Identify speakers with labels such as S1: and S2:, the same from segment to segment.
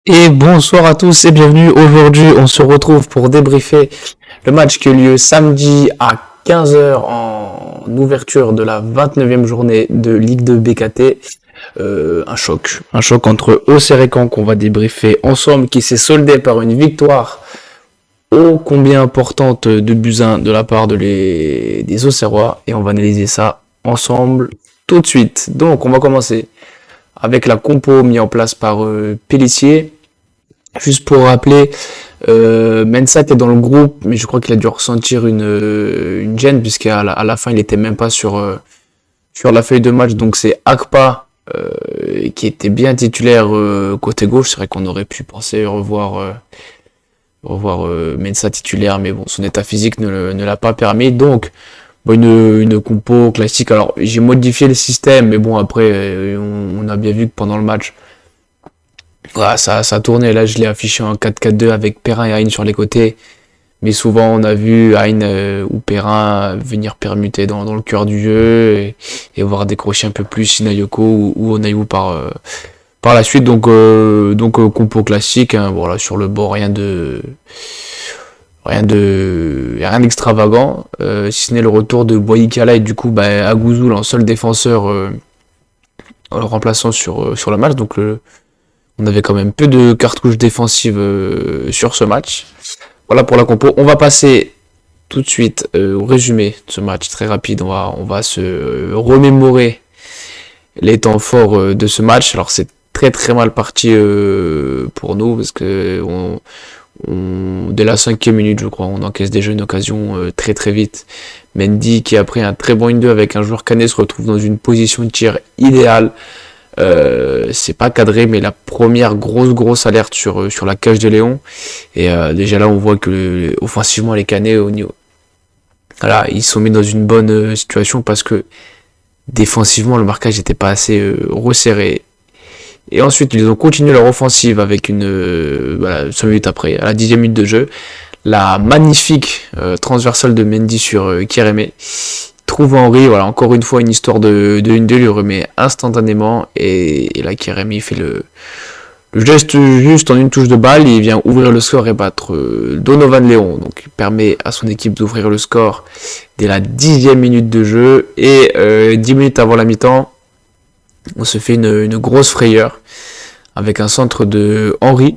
S1: Et bonsoir à tous et bienvenue. Aujourd'hui, on se retrouve pour débriefer le match qui a eu lieu samedi à 15 heures en ouverture de la 29e journée de Ligue 2 BKT. Un choc entre Auxerre et Caen qu'on va débriefer ensemble qui s'est soldé par une victoire ô combien importante de buts 1 de la part des Auxerrois et on va analyser ça ensemble tout de suite. Donc, on va commencer avec la compo mise en place par Pellissier. Juste pour rappeler, Mensah était dans le groupe, mais je crois qu'il a dû ressentir une gêne, puisqu'à à la fin, il était même pas sur la feuille de match. Donc c'est Akpa qui était bien titulaire côté gauche. C'est vrai qu'on aurait pu penser revoir Mensah titulaire, mais bon, son état physique ne l'a pas permis. Donc, bon, une compo classique. Alors, j'ai modifié le système, mais bon, après, on a bien vu que pendant le match, voilà, ça tournait. Là, je l'ai affiché en 4-4-2 avec Perrin et Aïn sur les côtés. Mais souvent, on a vu Aïn ou Perrin venir permuter dans le cœur du jeu et voir décrocher un peu plus Sinayoko ou Onayou par la suite. Donc compo classique. Hein, voilà, sur le bord, rien d'extravagant. Si ce n'est le retour de Boyikala et du coup, Agouzoul en seul défenseur en le remplaçant sur le match. On avait quand même peu de cartouches défensives sur ce match. Voilà pour la compo. On va passer tout de suite au résumé de ce match très rapide. On va se remémorer les temps forts de ce match. Alors c'est très très mal parti pour nous parce que dès la 5e minute, je crois, on encaisse déjà une occasion très très vite. Mendy qui a pris un très bon 1-2 avec un joueur canet se retrouve dans une position de tir idéale. C'est pas cadré, mais la première grosse alerte sur la cage de Léon. Et déjà là, on voit que offensivement, les Canets, voilà, ils sont mis dans une bonne situation parce que défensivement, le marquage n'était pas assez resserré. Et ensuite, ils ont continué leur offensive avec voilà, 5 minutes après, à la 10e minute de jeu, la magnifique transversale de Mendy sur Kérémé. Trouve Henry, voilà, encore une fois une histoire de 1-2, lui remet instantanément et là Kérémy fait le geste juste en une touche de balle, il vient ouvrir le score et battre Donovan Léon, donc il permet à son équipe d'ouvrir le score dès la 10e minute de jeu et 10 minutes avant la mi-temps, on se fait une grosse frayeur avec un centre de Henry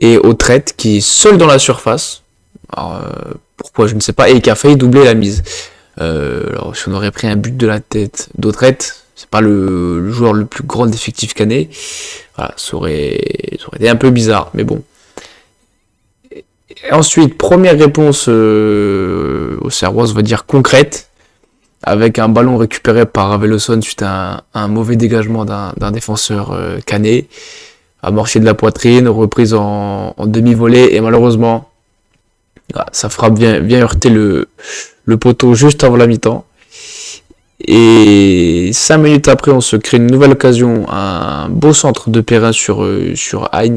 S1: et Autrette qui est seul dans la surface, alors, pourquoi je ne sais pas, et qui a failli doubler la mise. Alors si on aurait pris un but de la tête d'Autrette, c'est pas le joueur le plus grand d'effectif canet, voilà, ça aurait été un peu bizarre, mais bon. Et ensuite, première réponse au Serrois, on va dire concrète, avec un ballon récupéré par Raveloson suite à un mauvais dégagement d'un défenseur canet, amorti de la poitrine, reprise en demi-volée, et malheureusement, voilà, sa frappe vient heurter le poteau juste avant la mi-temps. Et 5 minutes après, on se crée une nouvelle occasion, un beau centre de Perrin sur Hein,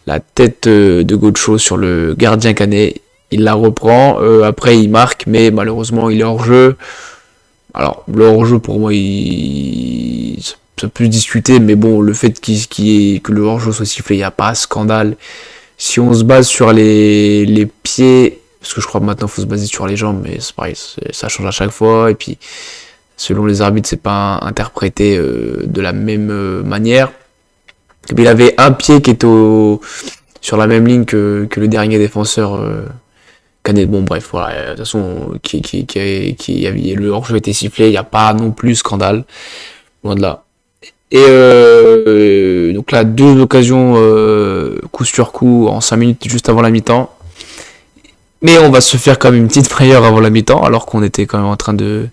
S1: la tête de Gocho sur le gardien canet. Il la reprend, après il marque, mais malheureusement il est hors jeu. Alors le hors jeu pour moi, ça peut se discuter, mais bon, le fait que le hors jeu soit sifflé, il n'y a pas scandale. Si on se base sur les pieds, parce que je crois que maintenant il faut se baser sur les jambes, mais c'est pareil, ça change à chaque fois, et puis selon les arbitres, c'est pas interprété de la même manière. Et puis il avait un pied qui était sur la même ligne que le dernier défenseur Canet. Bon bref, voilà, de toute façon, le hors-jeu était sifflé, il n'y a pas non plus scandale, loin de là. Et donc là, deux occasions coup sur coup en 5 minutes juste avant la mi-temps. Mais on va se faire quand même une petite frayeur avant la mi-temps, alors qu'on était quand même en train de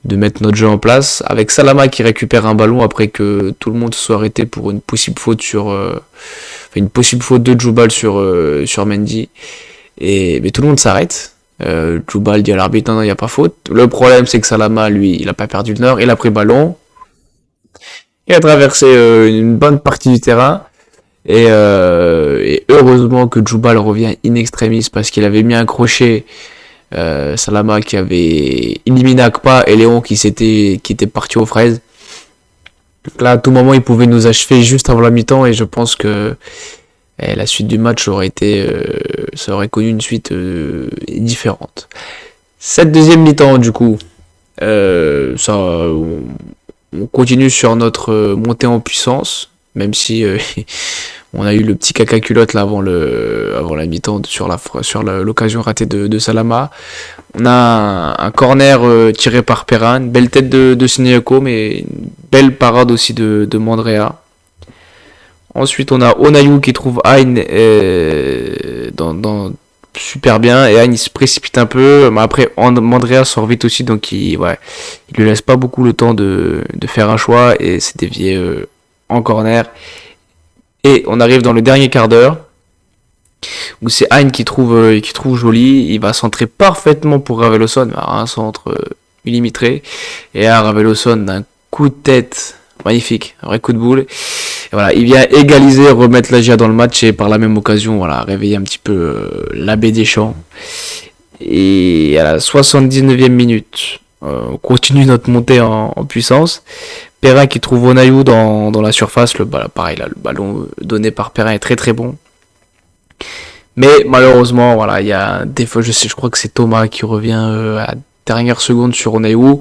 S1: mettre notre jeu en place. Avec Salama qui récupère un ballon après que tout le monde se soit arrêté pour une possible faute une possible faute de Djoubal sur Mendy. Mais tout le monde s'arrête. Djoubal dit à l'arbitre non, il n'y a pas faute. Le problème c'est que Salama, lui, il a pas perdu le nord, il a pris le ballon. Il a traversé une bonne partie du terrain. Et heureusement que Djoubal revient in extremis parce qu'il avait mis un crochet Salama qui avait éliminé Akpa et Léon qui était parti aux fraises. Là, à tout moment, il pouvait nous achever juste avant la mi-temps et je pense que la suite du match aurait été, ça aurait connu une suite différente. Cette deuxième mi-temps, du coup, on continue sur notre montée en puissance, même si on a eu le petit caca culotte là avant la mi-temps l'occasion ratée de Salama. On a un corner tiré par Perrin, une belle tête de Siniako, mais une belle parade aussi de Mandrea. Ensuite, on a Onayu qui trouve Hein super bien, et Hein il se précipite un peu, mais après Mandrea sort vite aussi, donc il lui laisse pas beaucoup le temps de faire un choix et c'est dévié en corner. Et on arrive dans le dernier quart d'heure où c'est Hein qui trouve joli, il va centrer parfaitement pour Raveloson, un centre millimétré, et à Raveloson d'un coup de tête magnifique, un vrai coup de boule. Et voilà, il vient égaliser, remettre la GIA dans le match et par la même occasion, voilà, réveiller un petit peu l'abbé Deschamps. Et à la 79e minute, on continue notre montée en puissance. Perrin qui trouve Onayu dans la surface, pareil, là, le ballon donné par Perrin est très très bon. Mais malheureusement, voilà, il y a des fois, je crois que c'est Thomas qui revient à la dernière seconde sur Onayu.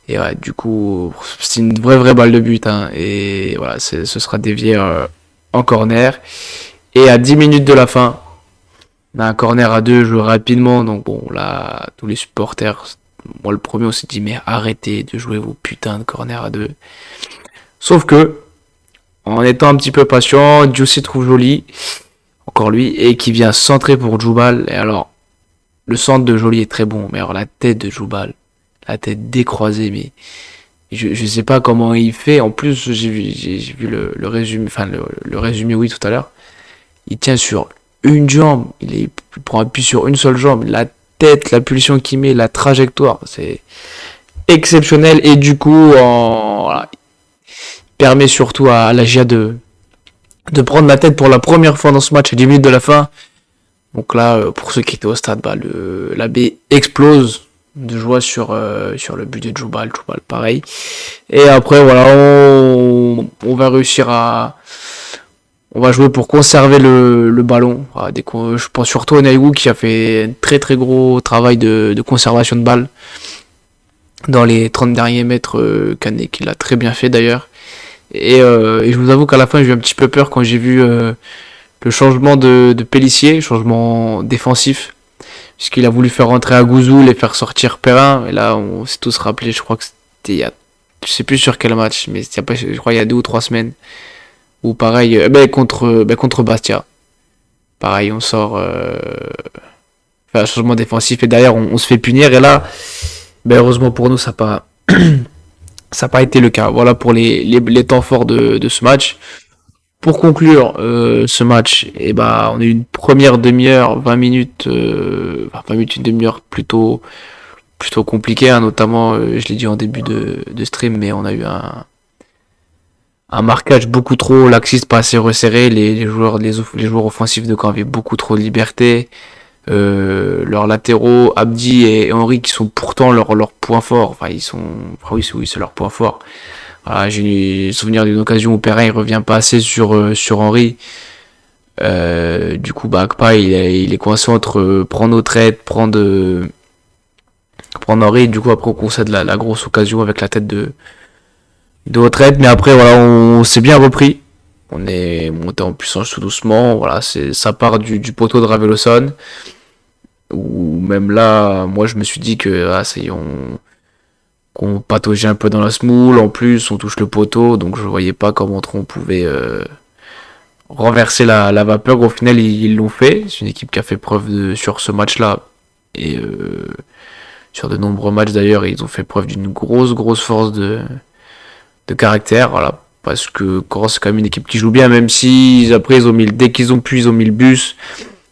S1: Et ouais, du coup, c'est une vraie balle de but. Hein, et voilà, ce sera dévié en corner. Et à 10 minutes de la fin, on a un corner à 2 joué rapidement. Donc bon, là, tous les supporters, moi le premier, on s'est dit, mais arrêtez de jouer vos putains de corners à 2. Sauf que, en étant un petit peu patient, Juicy trouve joli, encore lui, et qui vient centrer pour Djoubal. Et alors, le centre de Joly est très bon, mais alors la tête de Djoubal, la tête décroisée, mais je sais pas comment il fait. En plus, j'ai vu le résumé, enfin le résumé, oui, tout à l'heure. Il tient sur une jambe, il prend appui sur une seule jambe. La tête, la pulsion qu'il met, la trajectoire, c'est exceptionnel. Et du coup, voilà, il permet surtout à la GIA de prendre la tête pour la première fois dans ce match à 10 minutes de la fin. Donc là, pour ceux qui étaient au stade, l'abbé explose de joie sur le but de Djoubal, pareil. Et après, voilà, on va réussir on va jouer pour conserver le ballon. Voilà, je pense surtout à Onayu qui a fait un très très gros travail de conservation de balle dans les 30 derniers mètres, qu'il a très bien fait d'ailleurs. Et je vous avoue qu'à la fin, j'ai eu un petit peu peur quand j'ai vu le changement de Pélissier, changement défensif, puisqu'il a voulu faire rentrer Agouzoul et faire sortir Perrin. Et là, on s'est tous rappelé, je crois que c'était je sais plus sur quel match, mais je crois il y a 2 ou 3 semaines, ou pareil, contre Bastia. Pareil, on sort un changement défensif et derrière on se fait punir. Et là, heureusement pour nous, ça n'a pas été le cas. Voilà pour les temps forts de ce match. Pour conclure ce match, on a eu une première demi-heure, 20 minutes, 20 minutes, une demi-heure plutôt compliquée, hein, notamment, je l'ai dit en début de stream, mais on a eu un marquage beaucoup trop laxiste, pas assez resserré. Les joueurs offensifs de Caen avaient beaucoup trop de liberté. Leurs latéraux, Abdi et Henry, qui sont pourtant leur point fort. Oui, c'est leur point fort. Voilà, j'ai souvenir d'une occasion où Perrin il revient pas assez sur Henry. Du coup, Akpa il est coincé entre prendre notre aide, prendre Henry. Du coup, après on concède la grosse occasion avec la tête de Autrette. Mais après, voilà, on s'est bien repris. On est monté en puissance tout doucement. Voilà, ça part du poteau de Raveloson. Ou même là, moi je me suis dit que ça y est, qu'on pataugeait un peu dans la semoule. En plus, on touche le poteau, donc je voyais pas comment on pouvait renverser la vapeur. Au final, ils l'ont fait. C'est une équipe qui a fait preuve sur ce match-là et sur de nombreux matchs d'ailleurs. Ils ont fait preuve d'une grosse force de caractère. Voilà, parce que Caen c'est quand même une équipe qui joue bien, même si après dès qu'ils ont pu, ils ont mis le bus.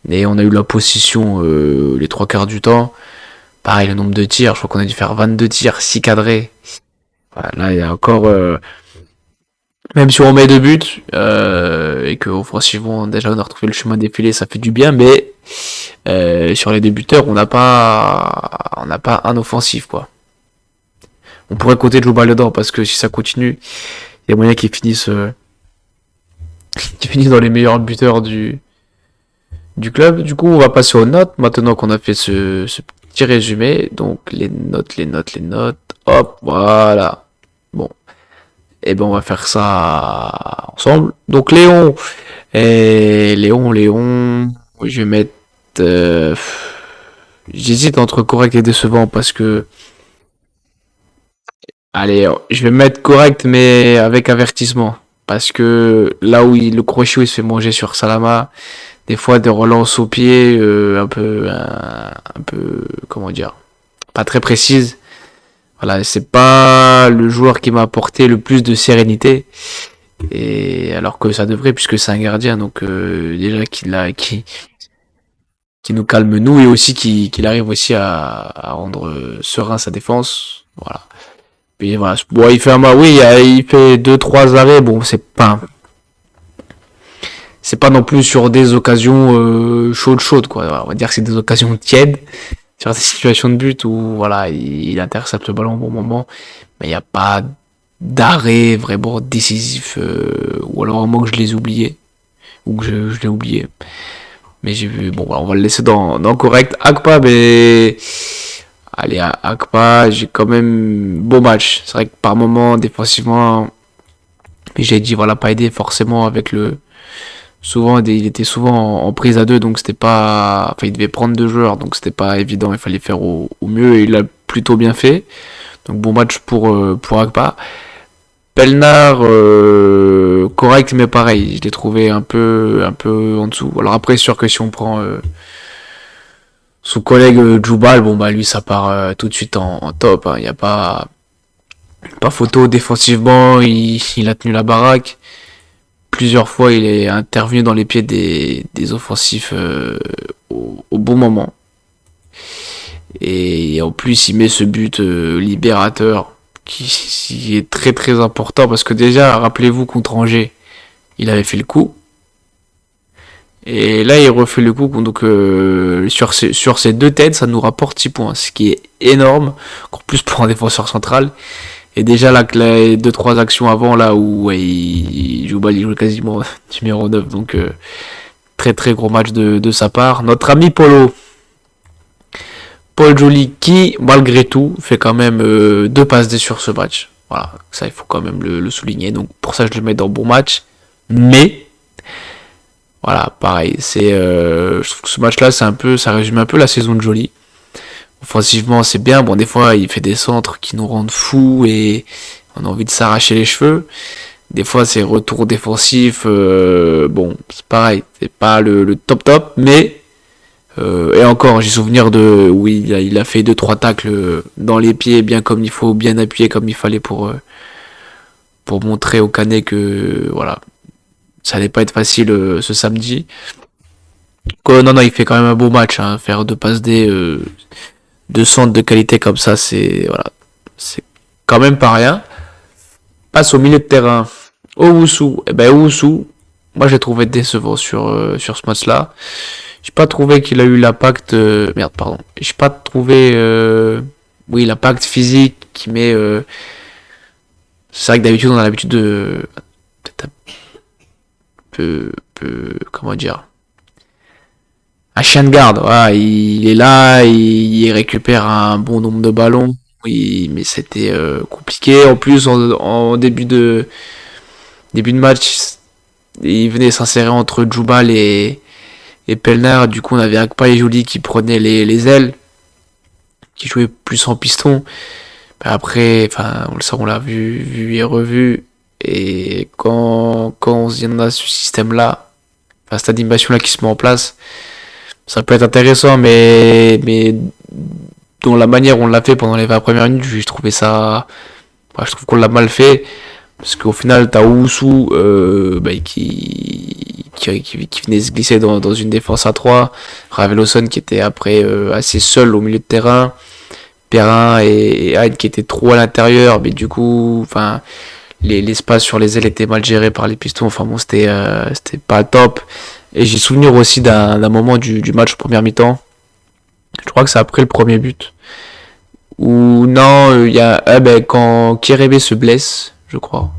S1: Et on a eu la possession les 3 quarts du temps. Pareil, le nombre de tirs, je crois qu'on a dû faire 22 tirs, 6 cadrés. Voilà, là, il y a encore... même si on met 2 buts, et que offensivement, déjà, on a retrouvé le chemin défilé, ça fait du bien, mais sur les 2 buteurs, on n'a pas un offensif, quoi. On pourrait compter Djoubal dedans, parce que si ça continue, Il y a moyen qu'ils finissent dans les meilleurs buteurs du club. Du coup, on va passer aux notes. Maintenant qu'on a fait ce petit résumé. Donc, les notes. Hop, voilà. Bon. Et ben, on va faire ça ensemble. Donc, Léon. Je vais mettre, euh, j'hésite entre correct et décevant parce que, allez, je vais mettre correct mais avec avertissement. Parce que là où le crochet il se fait manger sur Salama, des fois des relances au pied un peu, comment dire, pas très précises. Voilà, c'est pas le joueur qui m'a apporté le plus de sérénité. Et alors que ça devrait, puisque c'est un gardien, donc déjà qui nous calme nous et aussi qu'il arrive aussi à rendre serein sa défense. Voilà. Puis voilà, bon, il fait un oui, il fait deux trois arrêts. Bon, c'est pas non plus sur des occasions chaudes quoi. Voilà, on va dire que c'est des occasions tièdes sur des situations de but où voilà, il intercepte le ballon au bon moment, mais il n'y a pas d'arrêt vraiment décisif ou alors au moins que je les oubliais ou que je l'ai oublié. Mais j'ai vu, bon, voilà, on va le laisser dans correct. Akpa, mais allez, à Akpa, j'ai quand même beau match. C'est vrai que par moment, défensivement, mais j'ai dit, voilà, pas aidé forcément avec souvent, il était souvent en prise à deux, donc c'était pas, enfin, il devait prendre deux joueurs, donc c'était pas évident, il fallait faire au mieux, et il l'a plutôt bien fait. Donc bon match pour Akpa. Pelnar, correct, mais pareil, je l'ai trouvé un peu en dessous. Alors après, sûr que si on prend son collègue Djoubal, bon bah lui ça part tout de suite en top. Il n'y a pas photo défensivement, il a tenu la baraque. Plusieurs fois, il est intervenu dans les pieds des offensifs au bon moment. Et en plus, il met ce but libérateur qui est très très important parce que déjà, rappelez-vous contre Angers, il avait fait le coup. Et là, il refait le coup. Donc, sur ces deux têtes, ça nous rapporte 6 points, ce qui est énorme, encore plus pour un défenseur central. Et déjà, là, les 2-3 actions avant, là où ouais, il joue quasiment numéro 9. Donc, très très gros match de sa part. Notre ami Paul Joly, qui, malgré tout, fait quand même 2 passes D sur ce match. Voilà, ça, il faut quand même le souligner. Donc, pour ça, je le mets dans bon match. Mais, voilà, pareil, je trouve que ce match-là, ça résume un peu la saison de Joly. Offensivement, c'est bien. Bon, des fois, il fait des centres qui nous rendent fous et on a envie de s'arracher les cheveux. Des fois, ses retours défensifs, bon, c'est pareil, c'est pas le top top, mais et encore, j'ai souvenir de où il a fait 2-3 tacles dans les pieds, bien comme il faut, bien appuyé comme il fallait pour montrer au Canet que voilà, ça allait pas être facile ce samedi. Non, non, il fait quand même un beau match, hein, faire 2 passes D, 2 centres de qualité comme ça, c'est quand même pas rien. Passe au milieu de terrain. Owusu, Owusu, moi j'ai trouvé décevant sur ce match-là. J'ai pas trouvé qu'il a eu l'impact. Merde, pardon. J'ai pas trouvé. Oui, l'impact physique qui met. C'est vrai que d'habitude on a l'habitude de. Peut-être un comment dire. Un chien de garde. Voilà, il est là, il récupère un bon nombre de ballons. Oui, mais c'était compliqué. En plus, en début de match, il venait s'insérer entre Djoubal et Pelnar. Du coup, on avait Akpa et Joly qui prenaient les ailes, qui jouaient plus en piston. Après, enfin, on l'a vu et revu. Et quand on a ce système-là, enfin, cette animation-là qui se met en place, ça peut être intéressant, mais dans la manière où on l'a fait pendant les 20 premières minutes, je trouvais ça. Je trouve qu'on l'a mal fait. Parce qu'au final, t'as Oussou qui venait se glisser dans une défense à 3. Raveloson qui était après assez seul au milieu de terrain. Perrin et Hyde qui étaient trop à l'intérieur. Mais du coup, enfin, l'espace sur les ailes était mal géré par les pistons. Enfin bon, c'était pas top. Et j'ai souvenir aussi d'un moment du match première mi-temps. Je crois que c'est après le premier but. Ou non, il y a quand Kierebe se blesse, je crois.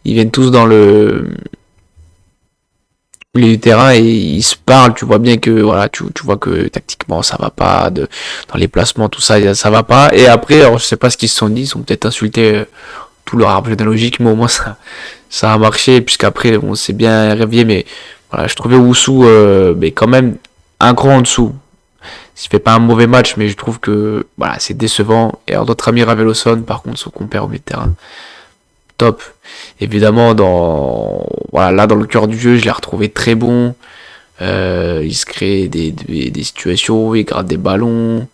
S1: Ils viennent tous dans le milieu du terrain et ils se parlent. Tu vois bien que voilà, tu vois que tactiquement ça va pas, dans les placements tout ça ça va pas. Et après, alors je sais pas ce qu'ils se sont dit, ils sont peut-être insultés tout leur arbre généalogique, mais au moins ça a marché puisqu'après on s'est bien réveillé. Mais voilà, je trouvais Wusu mais quand même un cran en dessous. Il fait pas un mauvais match, mais je trouve que voilà, c'est décevant. Et alors notre ami Raveloson, par contre, son compère au milieu de terrain, top. Évidemment, voilà, là dans le cœur du jeu, je l'ai retrouvé très bon. Il se crée des situations, il garde des ballons,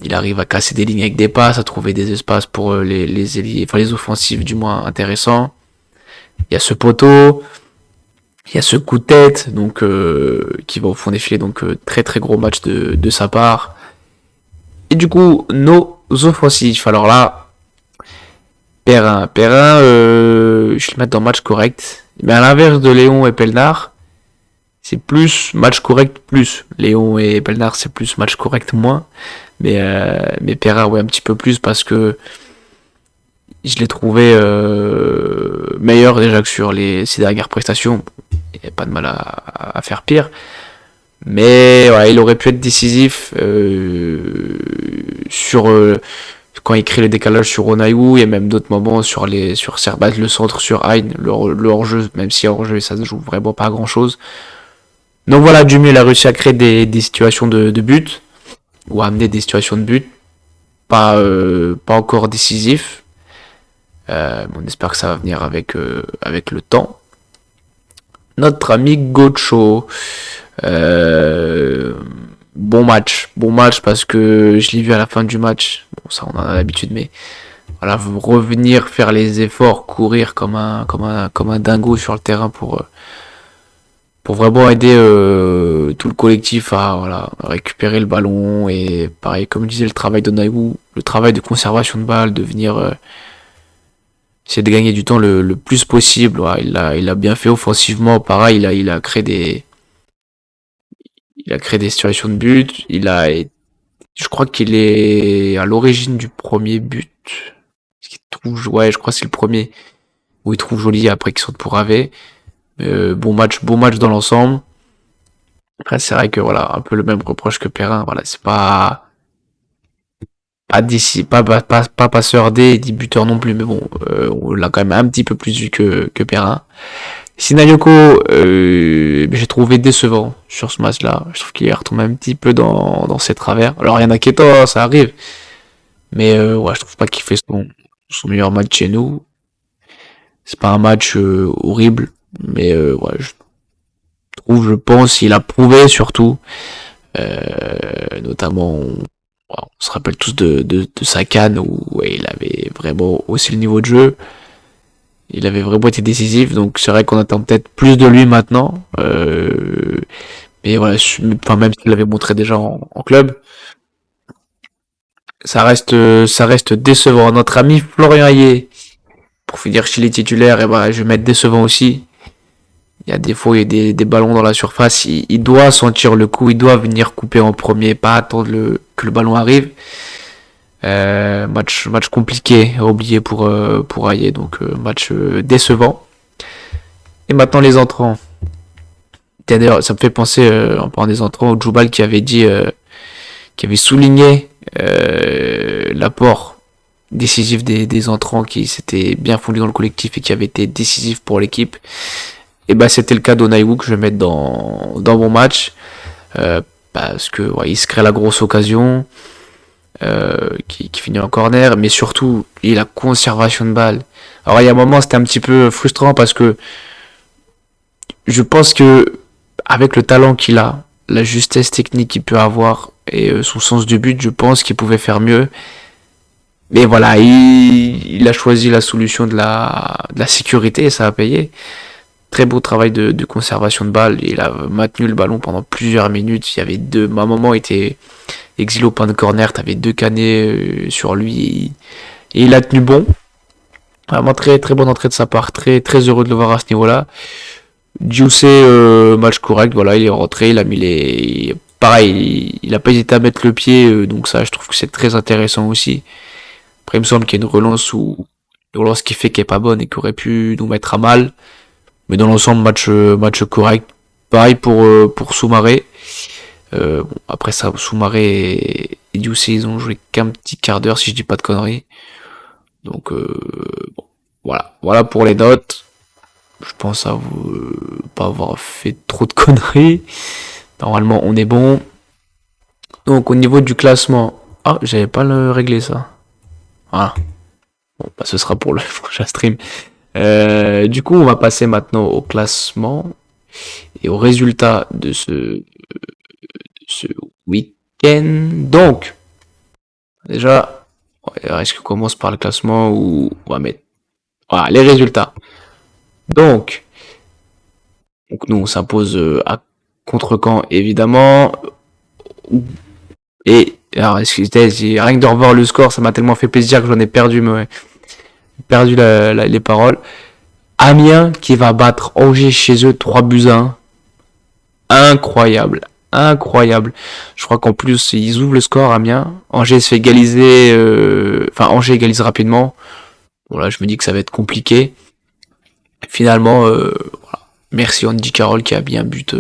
S1: il arrive à casser des lignes avec des passes, à trouver des espaces pour les ailiers, enfin les offensifs du moins intéressants. Il y a ce poteau, il y a ce coup de tête, donc qui va au fond des filets, donc très très gros match de sa part. Et du coup, nos offensifs. Alors là, Perrin, je le mets dans match correct. Mais à l'inverse de Léon et Pelnard, c'est plus match correct plus. Léon et Pelnard, c'est plus match correct moins. Mais Perrin, ouais, un petit peu plus parce que je l'ai trouvé meilleur déjà que sur ses dernières prestations. Il n'y a pas de mal à faire pire. Mais ouais, il aurait pu être décisif sur quand il crée le décalage sur Onaïou et même d'autres moments sur Serbat, le centre sur Hein, le hors-jeu, même si hors-jeu ça ne joue vraiment pas à grand chose. Donc voilà, du mieux il a réussi à créer des situations de but ou à amener des situations de but, pas encore décisif. On espère que ça va venir avec le temps. Notre ami Gocho. Euh, bon match parce que je l'ai vu à la fin du match. Bon, ça on en a l'habitude, mais voilà, revenir faire les efforts, courir comme un dingo sur le terrain pour vraiment aider tout le collectif à voilà, récupérer le ballon et pareil comme je disais le travail de Naïou, le travail de conservation de balle, de venir essayer de gagner du temps le plus possible. Ouais, il a bien fait offensivement, pareil, il a créé des situations de but. Je crois qu'il est à l'origine du premier but. Ouais, je crois que c'est le premier où il trouve Joli après qu'il saute pour Ave. Bon match dans l'ensemble. Après, c'est vrai que voilà, un peu le même reproche que Perrin. Voilà, c'est pas d'ici, pas passeur D, ni buteur non plus, mais bon, on l'a quand même un petit peu plus vu que Perrin. Sinayoko, j'ai trouvé décevant sur ce match-là. Je trouve qu'il est retombé un petit peu dans ses travers. Alors, il y en a qui est ça arrive. Mais ouais, je trouve pas qu'il fait son meilleur match chez nous. C'est pas un match horrible. Mais ouais, je pense, il a prouvé surtout. Notamment, on se rappelle tous de sa canne où ouais, il avait vraiment aussi le niveau de jeu. Il avait vraiment été décisif, donc c'est vrai qu'on attend peut-être plus de lui maintenant. Mais voilà, enfin, même s'il l'avait montré déjà en club, ça reste décevant. Notre ami Florian Ayé, pour finir chez les titulaires, et ben, je vais mettre décevant aussi. Il y a des fois, il y a des ballons dans la surface, il doit sentir le coup, il doit venir couper en premier, pas attendre que le ballon arrive. Match compliqué à oublier pour Ayé, donc match décevant. Et maintenant les entrants. D'ailleurs, ça me fait penser en parlant des entrants au Djoubal qui avait souligné l'apport décisif des entrants qui s'étaient bien fondus dans le collectif et qui avaient été décisifs pour l'équipe. Et bah c'était le cas d'Onaïwu que je vais mettre dans mon match parce que ouais, il se crée la grosse occasion qui finit en corner, mais surtout il a la conservation de balle. Alors il y a un moment c'était un petit peu frustrant parce que je pense que avec le talent qu'il a, la justesse technique qu'il peut avoir et son sens du but, je pense qu'il pouvait faire mieux. Mais voilà, il a choisi la solution de la sécurité et ça a payé. Très beau travail de conservation de balle. Il a maintenu le ballon pendant plusieurs minutes. Il y avait ma maman était exilé au point de corner. T'avais deux canets sur lui et il a tenu bon. Vraiment très très bonne entrée de sa part. Très très heureux de le voir à ce niveau-là. Juice, match correct. Voilà, il est rentré. Il a mis pareil, il a pas hésité à mettre le pied. Donc ça, je trouve que c'est très intéressant aussi. Après, il me semble qu'il y a une relance où une relance qui fait qu'elle est pas bonne et qui aurait pu nous mettre à mal. Mais dans l'ensemble, match correct. Pareil pour Soumaré. Bon, après ça, Soumaré et Youssé, ils ont joué qu'un petit quart d'heure, si je dis pas de conneries. Donc, bon, voilà pour les notes. Je pense à vous pas avoir fait trop de conneries. Normalement, on est bon. Donc, au niveau du classement, ah, j'avais pas le réglé ça. Voilà. Bon, bah, ce sera pour le prochain stream. Du coup, on va passer maintenant au classement et aux résultats de ce week-end. Donc, déjà, est-ce qu'on commence par le classement ou on va mettre voilà, les résultats. Donc nous, on s'impose à contre-camp, évidemment. Et, alors, excusez, rien que de revoir le score, ça m'a tellement fait plaisir que j'en ai perdu, les paroles. Amiens qui va battre Angers chez eux 3-1. Incroyable. Incroyable. Je crois qu'en plus, ils ouvrent le score, Amiens. Angers se fait égaliser. Angers égalise rapidement. Bon, là, je me dis que ça va être compliqué. Finalement, voilà. Merci Andy Carroll qui a bien but.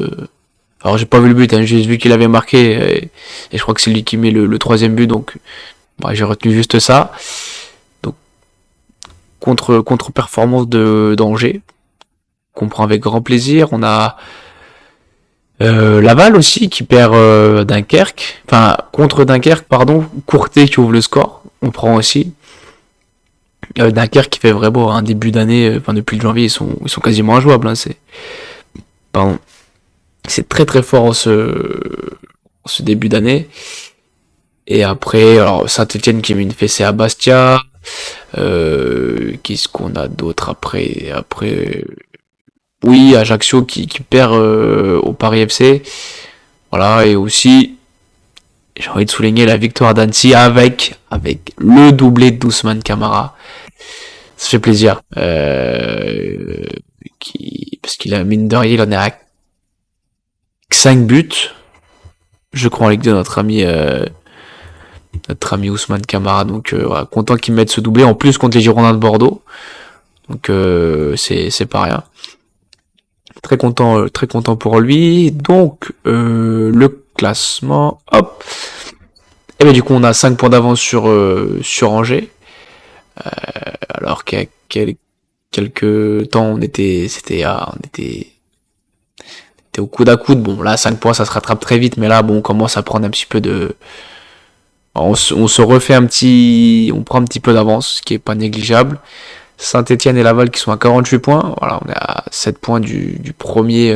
S1: Alors, j'ai pas vu le but, hein, j'ai vu qu'il avait marqué. Et je crois que c'est lui qui met le troisième but. Donc, bah, j'ai retenu juste ça. Donc, contre-performance d'Angers. Qu'on prend avec grand plaisir. On a Laval aussi qui perd Dunkerque. Enfin, contre Dunkerque, pardon. Courtet qui ouvre le score. On prend aussi. Dunkerque qui fait vraiment un début d'année. Depuis le janvier, ils sont quasiment injouables. Hein, pardon. C'est très très fort en ce début d'année. Et après, alors Saint-Etienne qui met une fessée à Bastia. Qu'est-ce qu'on a d'autre après oui, Ajaccio qui perd au Paris FC. Voilà, et aussi, j'ai envie de souligner la victoire d'Annecy avec le doublé d'Ousmane Camara. Ça fait plaisir. Parce qu'il a, mine de rien, il en est à 5 buts. Je crois en Ligue de notre ami Ousmane Camara. Donc, voilà, content qu'il mette ce doublé. En plus, contre les Girondins de Bordeaux. Donc, c'est pas rien. Très content pour lui. Donc, le classement, hop. Et bien du coup, on a 5 points d'avance sur Angers. Alors qu'il y a quelques temps, on était au coude à coude. Bon, là, 5 points, ça se rattrape très vite. Mais là, bon, on commence à prendre un petit peu de... On se refait on prend un petit peu d'avance, ce qui est pas négligeable. Saint-Etienne et Laval qui sont à 48 points. Voilà, on est à 7 points du premier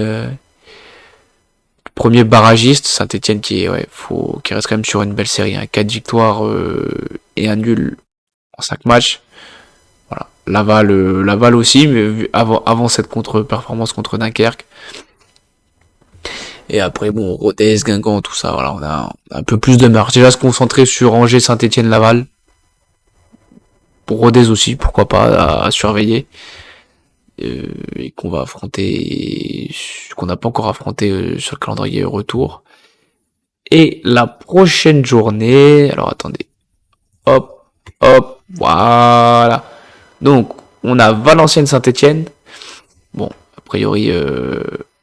S1: barragiste. Saint-Etienne qui reste quand même sur une belle série. Hein. 4 victoires et un nul en 5 matchs. Voilà. Laval aussi, mais avant cette contre-performance contre Dunkerque. Et après, bon, Rodez, Guingamp, tout ça, voilà, on a un peu plus de marge. Déjà se concentrer sur Angers, Saint-Etienne, Laval. Pour Rodez aussi, pourquoi pas, à surveiller. Et qu'on va affronter, qu'on n'a pas encore affronté sur le calendrier retour. Et la prochaine journée, alors attendez, hop, voilà. Donc, on a Valenciennes-Saint-Etienne. Bon, a priori,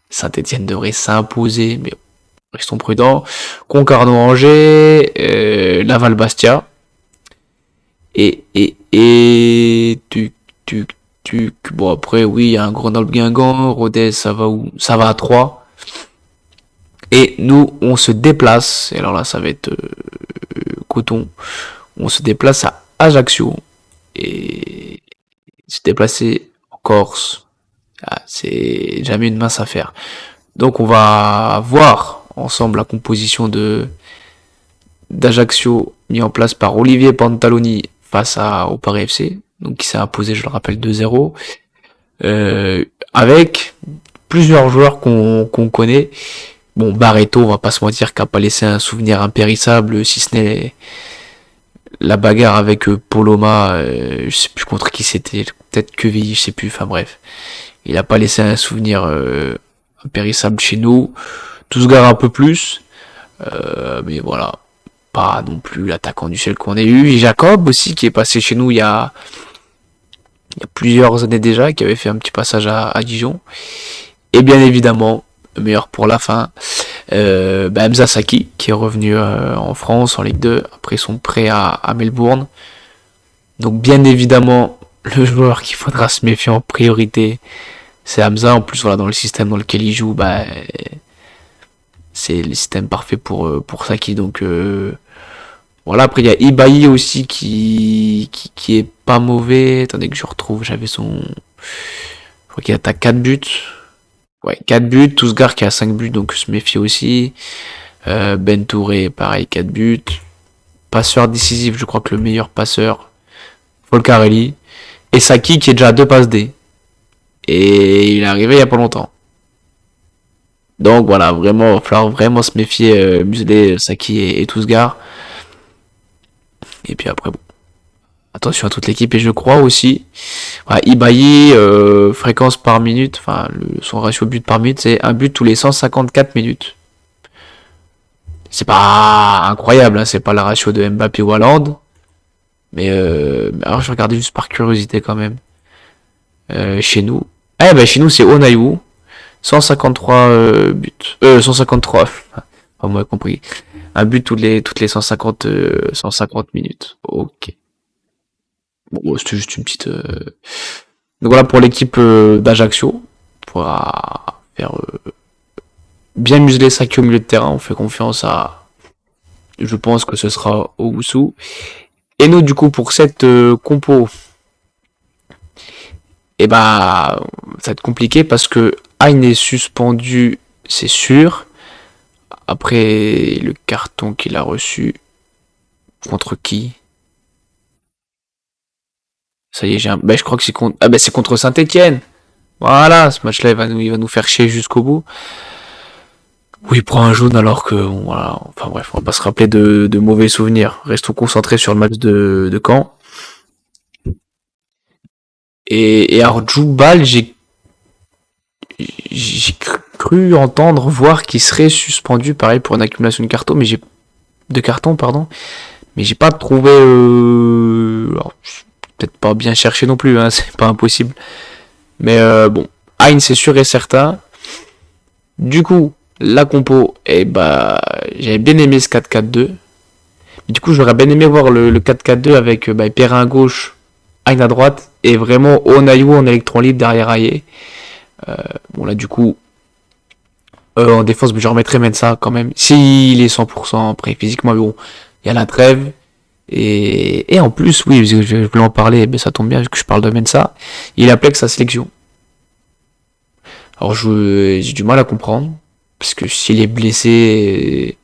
S1: Saint-Etienne devrait s'imposer, mais restons prudents. Concarneau-Angers, Laval-Bastia. Et bon après oui, il y a un Grenoble-Guingamp, Rodez ça va à 3. Et nous on se déplace, et alors là ça va être coton. On se déplace à Ajaccio et se déplacer en Corse. C'est jamais une mince affaire. Donc on va voir ensemble la composition d'Ajaccio mis en place par Olivier Pantaloni face au Paris FC, donc qui s'est imposé, je le rappelle, 2-0, avec plusieurs joueurs qu'on connaît. Bon, Barreto, on va pas se mentir, qui a pas laissé un souvenir impérissable, si ce n'est la bagarre avec Poloma, je sais plus contre qui c'était, peut-être QVI, je sais plus, enfin bref. Il a pas laissé un souvenir impérissable chez nous. Tout se gare un peu plus, mais voilà. Pas non plus l'attaquant du ciel qu'on a eu. Et Jacob aussi qui est passé chez nous il y a il y a plusieurs années déjà, qui avait fait un petit passage à Dijon. Et bien évidemment, le meilleur pour la fin, Hamza Saki, qui est revenu en France, en Ligue 2, après son prêt à Melbourne. Donc bien évidemment, le joueur qu'il faudra se méfier en priorité, c'est Hamza. En plus, voilà, dans le système dans lequel il joue, c'est le système parfait pour Saki. Donc voilà, après il y a Ibaï aussi qui est pas mauvais. Attendez que je retrouve, j'avais son... Je crois qu'il attaque 4 buts. Ouais, 4 buts. Tousgar qui a 5 buts, donc se méfier aussi. Ben Touré, pareil, 4 buts. Passeur décisif, je crois que le meilleur passeur, Folcarelli. Et Saki qui est déjà à 2 passes D. Et il est arrivé il y a pas longtemps. Donc voilà, vraiment, il va falloir vraiment se méfier, museler Saki et Tousgar. Et puis après, bon, attention à toute l'équipe. Et je crois aussi, voilà, Ibaï, fréquence par minute, enfin, son ratio but par minute, c'est un but tous les 154 minutes. C'est pas incroyable, hein, c'est pas la ratio de Mbappé ou Haaland. Mais alors je regardais juste par curiosité quand même. Chez nous. Ah bah chez nous c'est Onayou. 153 buts. 153. Pas moi compris. Un but toutes les 150 minutes. Ok. Bon, c'était juste une petite. Donc voilà pour l'équipe d'Ajaccio. On pourra faire bien museler Saki au milieu de terrain. On fait confiance à. Je pense que ce sera Owusu. Et nous, du coup, pour cette compo, ça va être compliqué parce que Hein est suspendu, c'est sûr. Après le carton qu'il a reçu, contre qui? Ça y est, je crois que c'est contre. Ah c'est contre Saint-Etienne. Voilà, ce match-là, il va nous faire chier jusqu'au bout. Oui, il prend un jaune alors que, bon, voilà. Enfin bref, on va pas se rappeler de mauvais souvenirs. Restons concentrés sur le match de Caen. Et alors, Djoubal, j'ai cru entendre, voir qu'il serait suspendu, pareil, pour une accumulation de cartons, pardon. Mais j'ai pas trouvé, alors, peut-être pas bien cherché non plus, hein, c'est pas impossible. Mais bon, Hein, c'est sûr et certain. Du coup, la compo, j'avais bien aimé ce 4-4-2. Mais du coup, j'aurais bien aimé voir le 4-4-2 avec Perrin à gauche, Hein à droite, et vraiment Onayou en électron libre derrière Aïe. Bon là du coup en défense je remettrai Mensa quand même s'il est 100% prêt physiquement, mais bon il y a la trêve et en plus oui je voulais en parler, mais ça tombe bien vu que je parle de Mensa, il appelait que sa sélection. Alors j'ai du mal à comprendre parce que s'il est blessé,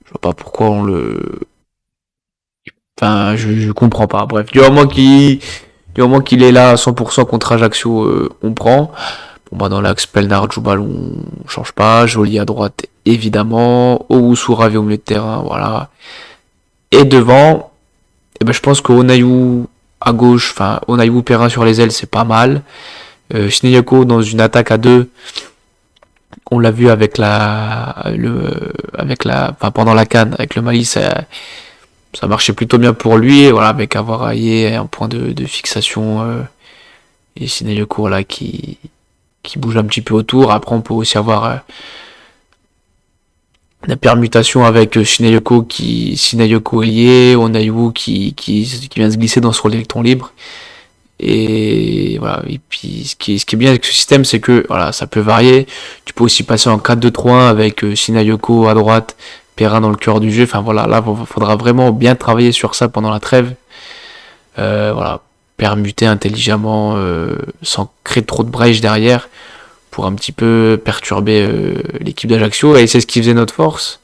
S1: je vois pas pourquoi on le, enfin je comprends pas. Bref, du moment qu'il est là à 100% contre Ajaccio, on prend. Bon dans l'axe Pelnard, Djoubal, on change pas. Joly à droite, évidemment. Owusu Ravi au milieu de terrain, voilà. Et devant, je pense que Onayou à gauche, enfin Onayou Perrin sur les ailes, c'est pas mal. Shineyoko dans une attaque à deux. On l'a vu avec enfin pendant la CAN avec le Mali, ça marchait plutôt bien pour lui. Et voilà, avec avoir Aïe un point de fixation, et Shineyoko là qui bouge un petit peu autour. Après, on peut aussi avoir la permutation avec Shineyoko ailier, Onayou qui vient se glisser dans son électron libre. Et voilà. Et puis, ce qui est bien avec ce système, c'est que voilà, ça peut varier. Tu peux aussi passer en 4-2-3-1 avec Shineyoko à droite, Perrin dans le cœur du jeu. Enfin voilà, là, il faudra vraiment bien travailler sur ça pendant la trêve. Voilà, permuter intelligemment, sans créer trop de brèches derrière, pour un petit peu perturber l'équipe d'Ajaccio. Et c'est ce qui faisait notre force.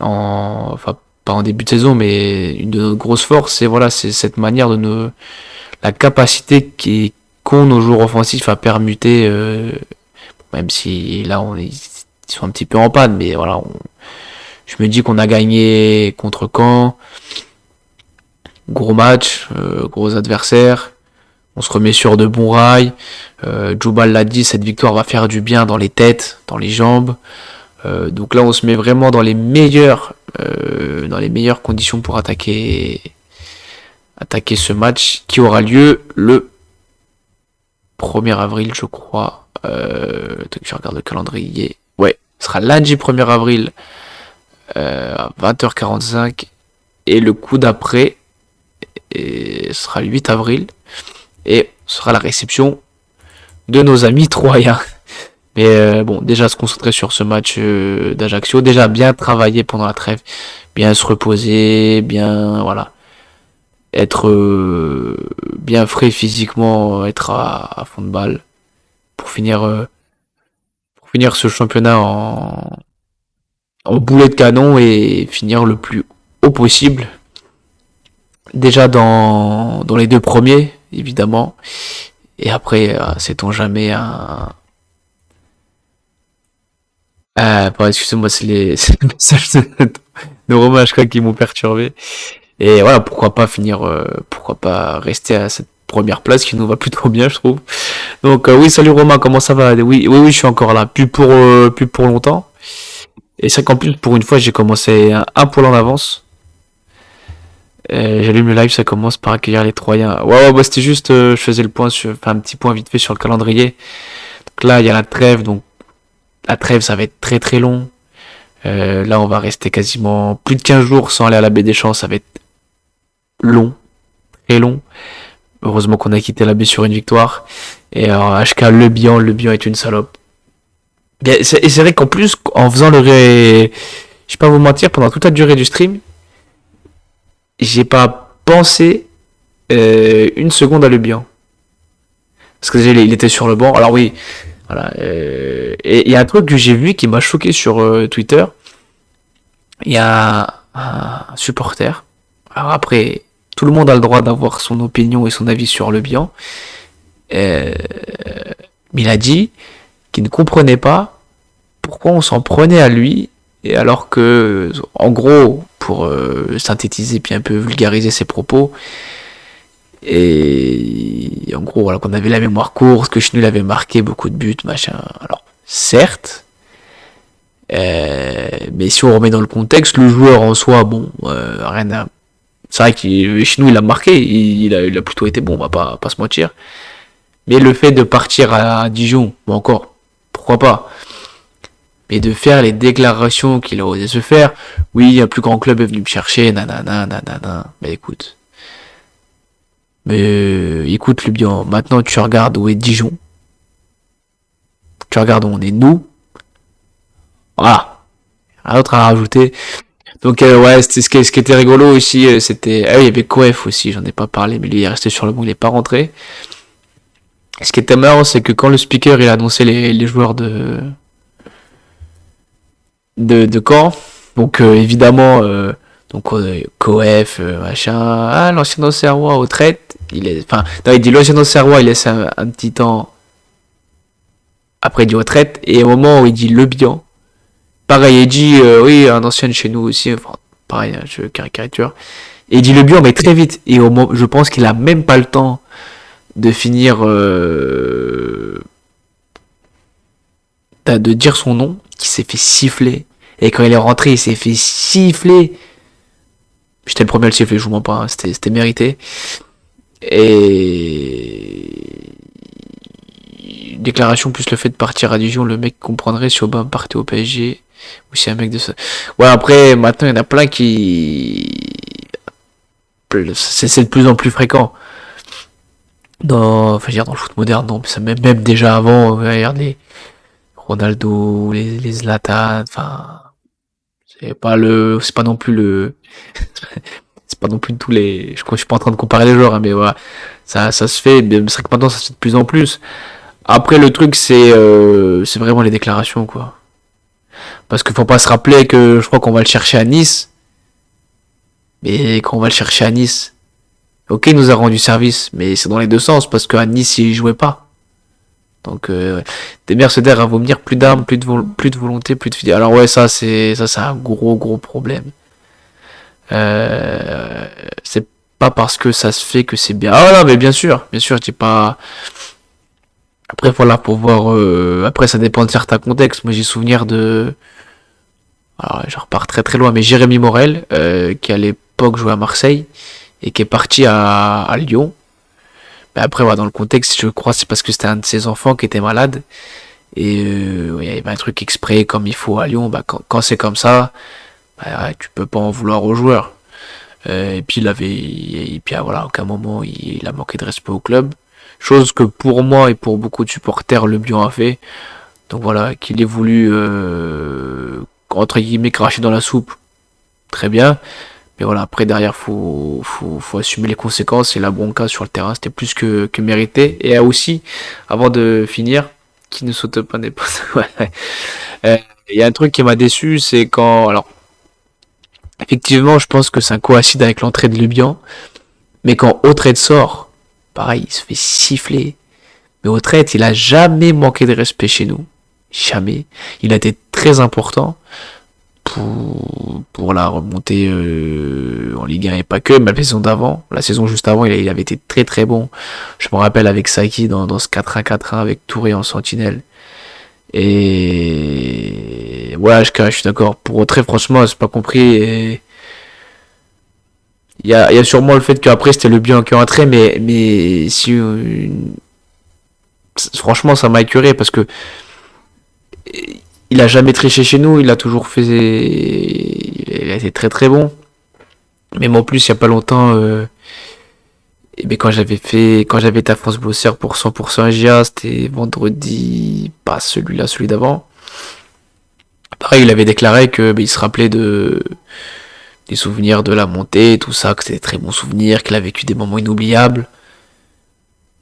S1: Enfin, pas en début de saison, mais une de nos grosses forces, c'est cette manière la capacité qu'ont nos joueurs offensifs à permuter, même si là ils sont un petit peu en panne, mais voilà, je me dis qu'on a gagné contre Caen, gros match, gros adversaire, on se remet sur de bons rails. Djoubal l'a dit, cette victoire va faire du bien dans les têtes, dans les jambes. Donc là, on se met vraiment dans les meilleures conditions pour attaquer attaquer ce match qui aura lieu le 1er avril, je crois. Je regarde le calendrier. Ouais, ce sera lundi 1er avril à 20h45. Et le coup d'après, ce sera le 8 avril. Et ce sera la réception de nos amis troyens. Mais bon, déjà se concentrer sur ce match d'Ajaccio. Déjà bien travailler pendant la trêve. Bien se reposer. Bien, voilà. Être bien frais physiquement. Être à fond de balle. Pour finir ce championnat en boulet de canon. Et finir le plus haut possible. Déjà dans les 2 premiers, évidemment. Et après, sait-on jamais excusez-moi, c'est les messages de Romain, je crois, qui m'ont perturbé. Et voilà, pourquoi pas rester à cette première place qui nous va plutôt bien, je trouve. Donc oui, salut Romain, comment ça va? Oui, oui, oui, je suis encore là, plus pour longtemps. Et c'est qu'en plus, pour une fois, j'ai commencé un poil en avance. J'allume le live, ça commence par accueillir les Troyens. Ouais, bah, c'était juste, je faisais le point enfin, un petit point vite fait sur le calendrier. Donc là, il y a la trêve, donc la trêve, ça va être très très long. Là, on va rester quasiment plus de 15 jours sans aller à la baie des Champs, ça va être long, très long. Heureusement qu'on a quitté la baie sur une victoire. Et alors, HK, Le Bihan est une salope. Et c'est vrai qu'en plus, en faisant je vais pas vous mentir, pendant toute la durée du stream, j'ai pas pensé une seconde à Le Bihan. Parce que déjà, il était sur le banc. Alors oui, voilà. Et il y a un truc que j'ai vu qui m'a choqué sur Twitter. Il y a un supporter. Alors après, tout le monde a le droit d'avoir son opinion et son avis sur Le Bihan. Mais il a dit qu'il ne comprenait pas pourquoi on s'en prenait à lui. Et alors que, en gros, pour synthétiser puis un peu vulgariser ses propos, et en gros, voilà, qu'on avait la mémoire courte, que Chenul avait marqué beaucoup de buts, machin. Alors, certes, mais si on remet dans le contexte, le joueur en soi, bon, rien à... C'est vrai que Chenul, il a marqué, il a plutôt été bon, on va pas se mentir. Mais le fait de partir à Dijon, bon encore, pourquoi pas. Mais de faire les déclarations qu'il a osé se faire, oui, un plus grand club est venu me chercher, nanana, nanana. Mais écoute. Écoute, Le Bihan, maintenant tu regardes où est Dijon. Tu regardes où on est nous. Voilà. Un autre à rajouter. Donc ouais, c'était ce qui était rigolo aussi, c'était... Ah oui, il y avait Coef aussi, j'en ai pas parlé, mais lui il est resté sur le banc, il est pas rentré. Ce qui était marrant, c'est que quand le speaker il a annoncé les joueurs de Caen, donc évidemment, Coef, machin, l'ancien Auxerrois aux traites, enfin, non, il dit l'ancien Auxerrois, il laisse un petit temps, après il dit retraite, et au moment où il dit Le Bihan, pareil, il dit, oui, un ancien de chez nous aussi, enfin, pareil, je caricature, et il dit Le Bihan, mais très vite, et au moment, je pense qu'il a même pas le temps de finir, de dire son nom, qui s'est fait siffler, et quand il est rentré, il s'est fait siffler. J'étais le premier à le siffler, je vous mens pas, hein, c'était mérité. Et déclaration plus le fait de partir à Dijon, le mec comprendrait si Aubin partait au PSG ou si un mec de ça. Ouais, après maintenant il y en a plein qui c'est de plus en plus fréquent dans le foot moderne, non, mais ça même déjà avant, regarde les Ronaldo, les Zlatan, enfin c'est pas non plus c'est pas non plus tous les, je suis pas en train de comparer les joueurs, hein, mais voilà, ça se fait, mais c'est vrai que maintenant ça se fait de plus en plus. Après le truc c'est vraiment les déclarations, quoi. Parce qu'il faut pas se rappeler que je crois qu'on va le chercher à Nice. Mais quand on va le chercher à Nice, ok, il nous a rendu service, mais c'est dans les deux sens, parce qu'à Nice il jouait pas. Donc des Mercedes à vomir, plus d'armes, plus de volonté, plus de fidélité. Alors ouais, ça c'est un gros problème. C'est pas parce que ça se fait que c'est bien. Ah non, mais bien sûr, je dis pas. Après voilà, pour voir. Après ça dépend de certains contextes. Moi j'ai souvenir de. Alors je repars très très loin, mais Jérémy Morel, qui à l'époque jouait à Marseille, et qui est parti à Lyon. Mais après, voilà, dans le contexte, je crois, c'est parce que c'était un de ses enfants qui était malade. Et ouais, il y avait un truc exprès comme il faut à Lyon. Bah, quand c'est comme ça, bah, ouais, tu peux pas en vouloir aux joueurs. Et puis voilà, à aucun moment il a manqué de respect au club. Chose que pour moi et pour beaucoup de supporters, le Lyon a fait. Donc voilà, qu'il ait voulu entre guillemets cracher dans la soupe, très bien. Mais voilà, après derrière, faut assumer les conséquences et la bronca sur le terrain, c'était plus que mérité. Et aussi, avant de finir, qui ne saute pas n'est pas. Ouais. Euh, Il y a un truc qui m'a déçu, c'est quand. Alors, effectivement, je pense que ça coïncide avec l'entrée de Lubian. Mais quand Autrette sort, pareil, il se fait siffler. Mais Autrette, il a jamais manqué de respect chez nous. Jamais. Il a été très important pour la remontée en Ligue 1 et pas que, mais la saison d'avant, la saison juste avant, il avait été très très bon. Je me rappelle avec Saki dans ce 4-1-4-1 avec Touré en sentinelle. Et voilà, je suis d'accord. Pour très franchement, c'est pas compris. Et il y a sûrement le fait qu'après c'était le bien qui est entré, mais si franchement ça m'a écœuré parce que il a jamais triché chez nous, il a toujours fait, il a été très très bon. Même en plus, il y a pas longtemps, et ben quand j'avais été à France Blosser pour 100% GA, c'était vendredi, pas celui-là, celui d'avant. Pareil, il avait déclaré que ben, il se rappelait des souvenirs de la montée, tout ça, que c'était des très bons souvenirs, qu'il a vécu des moments inoubliables.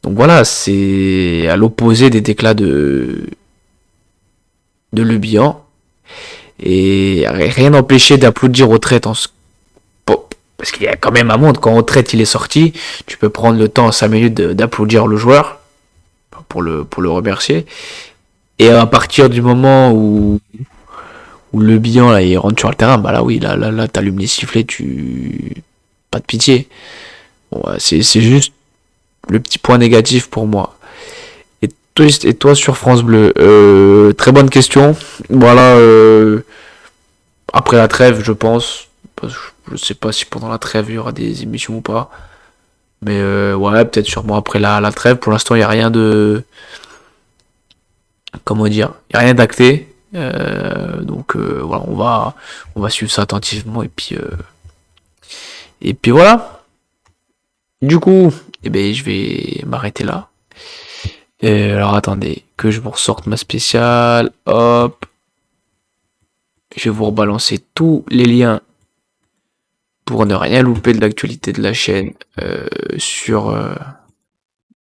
S1: Donc voilà, c'est à l'opposé des déclats de Le Bihan. Et rien n'empêchait d'applaudir au trait parce qu'il y a quand même un monde, quand au trait il est sorti, tu peux prendre le temps, 5 minutes d'applaudir le joueur pour le remercier. Et à partir du moment où Le Bihan là, il rentre sur le terrain, bah là oui, là t'allumes les sifflets, pas de pitié. Bon, ouais, c'est juste le petit point négatif pour moi. Et toi sur France Bleu, très bonne question. Voilà, après la trêve, je pense. Je sais pas si pendant la trêve il y aura des émissions ou pas. Mais ouais, peut-être sûrement après la trêve. Pour l'instant, il n'y a rien de. Comment dire? Il n'y a rien d'acté. Donc voilà, on va suivre ça attentivement. Et puis voilà. Du coup, eh ben, je vais m'arrêter là. Alors attendez, que je vous ressorte ma spéciale. Hop. Je vais vous rebalancer tous les liens pour ne rien louper de l'actualité de la chaîne sur,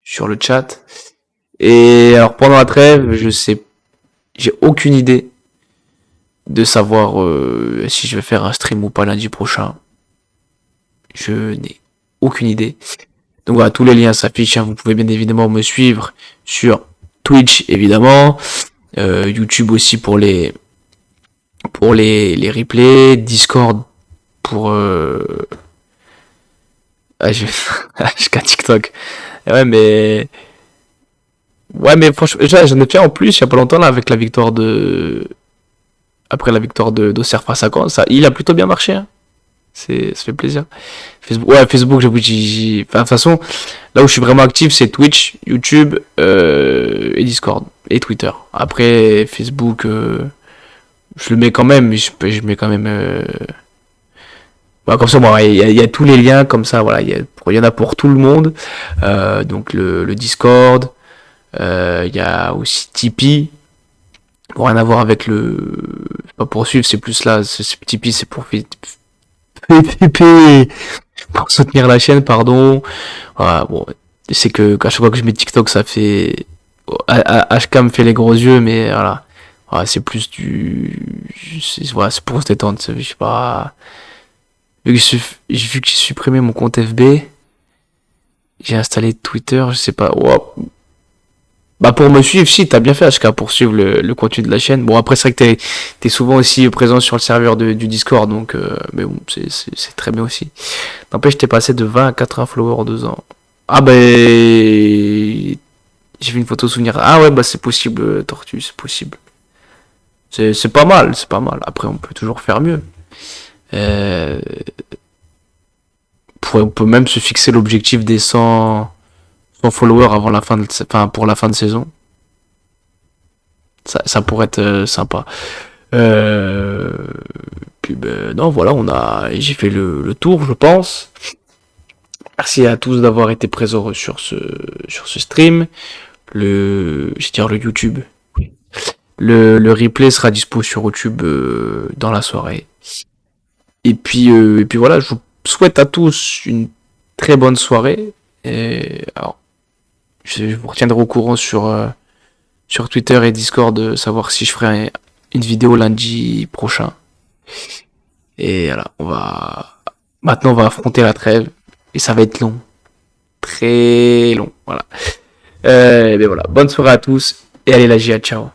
S1: sur le chat. Et alors pendant la trêve, j'ai aucune idée de savoir si je vais faire un stream ou pas lundi prochain. Je n'ai aucune idée. Donc voilà, tous les liens s'affichent. Hein. Vous pouvez bien évidemment me suivre sur Twitch, évidemment. YouTube aussi pour les replays. Discord pour jusqu'à TikTok. Ouais mais franchement j'en ai fait en plus il y a pas longtemps là avec la victoire de après la victoire d'Auxerre face à Caen, ça il a plutôt bien marché hein. Ça fait plaisir. Facebook, ouais, Facebook, enfin, de toute façon, là où je suis vraiment actif, c'est Twitch, YouTube et Discord et Twitter. Après, Facebook, je le mets quand même, mais je mets quand même. Voilà, comme ça, moi, il y a tous les liens, comme ça, voilà, il y en a pour tout le monde. Donc le Discord, il y a aussi Tipeee. Pour rien à voir avec c'est pas pour suivre, c'est plus là, Tipeee, c'est pour pour soutenir la chaîne, pardon. Voilà, bon, c'est que à chaque fois que je mets TikTok, ça fait HK me fait les gros yeux, mais voilà. Voilà, c'est plus voilà, c'est pour se détendre. Je sais pas. Vu que j'ai supprimé mon compte FB, j'ai installé Twitter. Je sais pas. Wow. Bah pour me suivre, si t'as bien fait HK pour suivre le contenu de la chaîne. Bon après c'est vrai que t'es souvent aussi présent sur le serveur du Discord, donc mais bon c'est très bien aussi. N'empêche t'es passé de 20 à 80 followers en 2 ans. Ah ben j'ai vu une photo souvenir. Ah ouais bah c'est possible Tortue, c'est possible. C'est pas mal, c'est pas mal. Après on peut toujours faire mieux. on peut même se fixer l'objectif des 100 followers avant la fin de, enfin, pour la fin de saison. Ça pourrait être sympa. Euh, Puis ben, non, voilà, j'ai fait le tour, je pense. Merci à tous d'avoir été présents sur ce stream. Je veux dire le YouTube. Le replay sera dispo sur YouTube dans la soirée. Et puis voilà, je vous souhaite à tous une très bonne soirée. Et alors, je vous retiendrai au courant sur Twitter et Discord de savoir si je ferai une vidéo lundi prochain. Et voilà, maintenant on va affronter la trêve et ça va être long, très long. Voilà. Et bien voilà, bonne soirée à tous et allez la GIA, ciao.